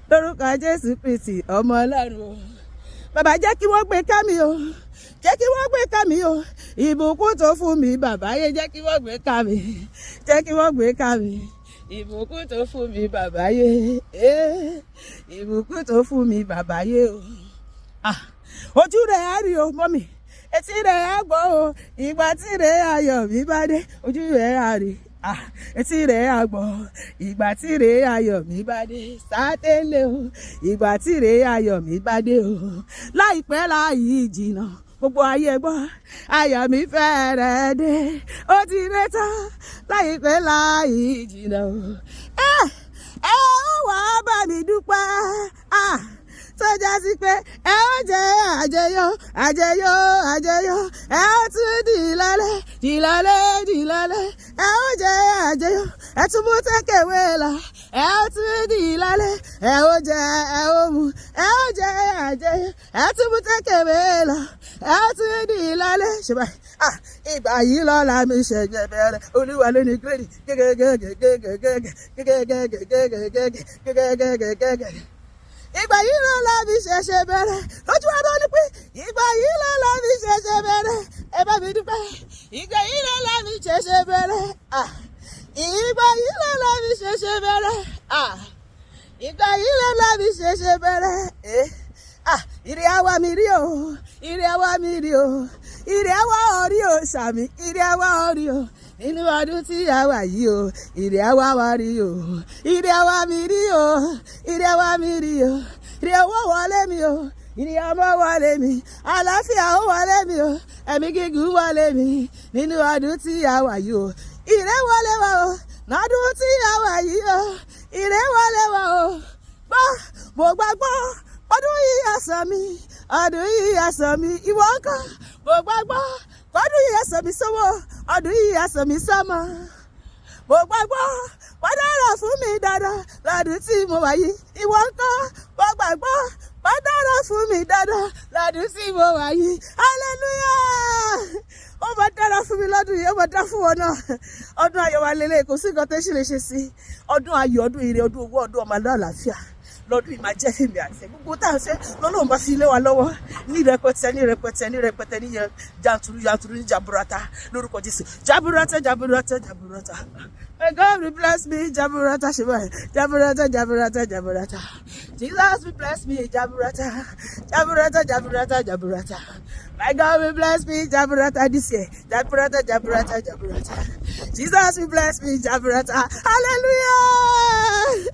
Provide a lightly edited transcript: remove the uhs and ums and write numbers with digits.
lórúkọ Jésù Kristi ọmọ Ọlọ́run. Bàbá jẹ́ kí wọ́n gbé ká mi o, jẹ́ kí wọ́n gbé ká mi o, ìbùkún tó fún mi bàbá yé jẹ́ kí wọ́n gbé ká mi, jẹ́ kí wọ́n gbé ká mi, ìbùkún tó fún mi bàbá yé, ìbùkún tó fún mi bàbá yé o. Ojú rẹ̀ á rí o mọ́mì, etí rẹ̀ á gbọ́ o, ìgbà tí rẹ̀ ayọ̀ mi bá dé, ojú rẹ̀ á rí. Etí rẹ̀ á gbọ́, ìgbà tí rẹ̀ ayọ̀ mi bá dé, sátẹ́lẹ̀ o, ìgbà tí rẹ̀ ayọ̀ mi bá dé o, láìpẹ́ láì jìnnà, gbogbo ayé gbọ́, ayọ̀ mi fẹ́rẹ̀ dé, ó ti dé tán, láìpẹ́ láì jìnnà o. Ẹ ó wá bá mi dúpẹ́, tó já sí pé ẹ ó jẹ àjẹyó àjẹyó àjẹyó, ẹ ó tún dìlálẹ́ dìlálẹ́ dìlálẹ́, ẹ ó jẹ àjẹyó, ẹ tún mú tẹ́kẹ̀wé lọ, ẹ ó tún dìlálẹ́, ẹ ó jẹ ẹ ó mu, ẹ ó jẹ àjẹyó, ẹ tún mú tẹ́kẹ̀wé lọ, ẹ ó tún dìlálẹ́. Ṣùgbọ́n ìgbà yìí lọ́la mi ṣẹ̀jẹ̀ bẹ̀rẹ̀, Olúwa ló ní gírèdì gẹ́gẹ́gẹ́gẹ́gẹ́gẹ́gẹ́gẹ́gẹ́gẹ́gẹ́gẹ́gẹ́gẹ́gẹ́gẹ́gẹ́. Ìgbà yìí lọ́la mi ṣẹ̀ṣẹ̀ bẹ̀rẹ̀, lójú wa ló ní pé ìgbà yìí lọ́la mi ṣẹ̀ṣẹ̀ bẹ̀rẹ̀, ẹ bá mi dúpẹ́. Ìgbà yìí lọ́la mi ṣẹ̀ṣẹ̀ bẹ̀rẹ̀, ìgbà yìí lọ́la mi ṣẹ̀ṣẹ̀ bẹ̀rẹ̀, ìgbà yìí lọ́la mi ṣẹ̀ṣẹ̀ bẹ̀rẹ̀. Ire àwa mi rí o, ire àwa mi rí o, ire àwa orí o sàmì, ire àwa orí o. Nínú ọdún tí a wà yìí o, ire àwa wá rí o, ire àwa mi rí o, ire àwa mi rí o, ire owó wọlé mi o, ire ọmọ wọlé mi, àlàáfíà ó wọlé mi o, ẹ̀mí gígùn wọlé mi, nínú ọdún tí a wà yìí o, ire wọlé wa o, lọ́dún tí a wà yìí o, ire wọlé wa o. Mo gbàgbọ́ ọdún yìí àsàn mi, ọdún yìí àsàn mi, ìwọ ńkọ́? Mo gbàgbọ́ ọdún yìí àsàn mi sówó, ọdún yìí àsàn mi sọ́mọ. Mo gbàgbọ́ wọ́n dára fún mi dáadáa lọ́dún tí mo wà yìí, ìwọ ńkọ́? Mo gbàgbọ́ wọ́n dára fún mi dáadáa lọ́dún tí mo wà yìí. Hallelujah! Ó máa dára fún mi lọ́dún yìí, ó máa dá fún wọn náà. Ọdún ayọ̀ wa lélẹ̀, kò sí nǹkan tó ṣe lè ṣe sí. Ọdún ayọ̀, ọdún ire, ọdún owó, ọdún ọmọ àlàáfíà. Lọ́dún yìí máa jẹ́ fèmí àti gbogbo tá à ń ṣe lọ́lọ́run bá fi lé wa lọ́wọ́ ní rẹpẹtẹ ní rẹpẹtẹ ní rẹpẹtẹ ní jàǹtùrú jàǹtùrú ní jaburata lórúkọ Jésù. Jaburata jaburata jaburata. May God will bless me, jaburata ṣùgbọ́n jaburata jaburata jaburata. Jesus will bless me, jaburata jaburata jaburata jaburata. My God will bless me, jaburata this year, jaburata jaburata jaburata. Jesus will bless me, jaburata. Hallelujah.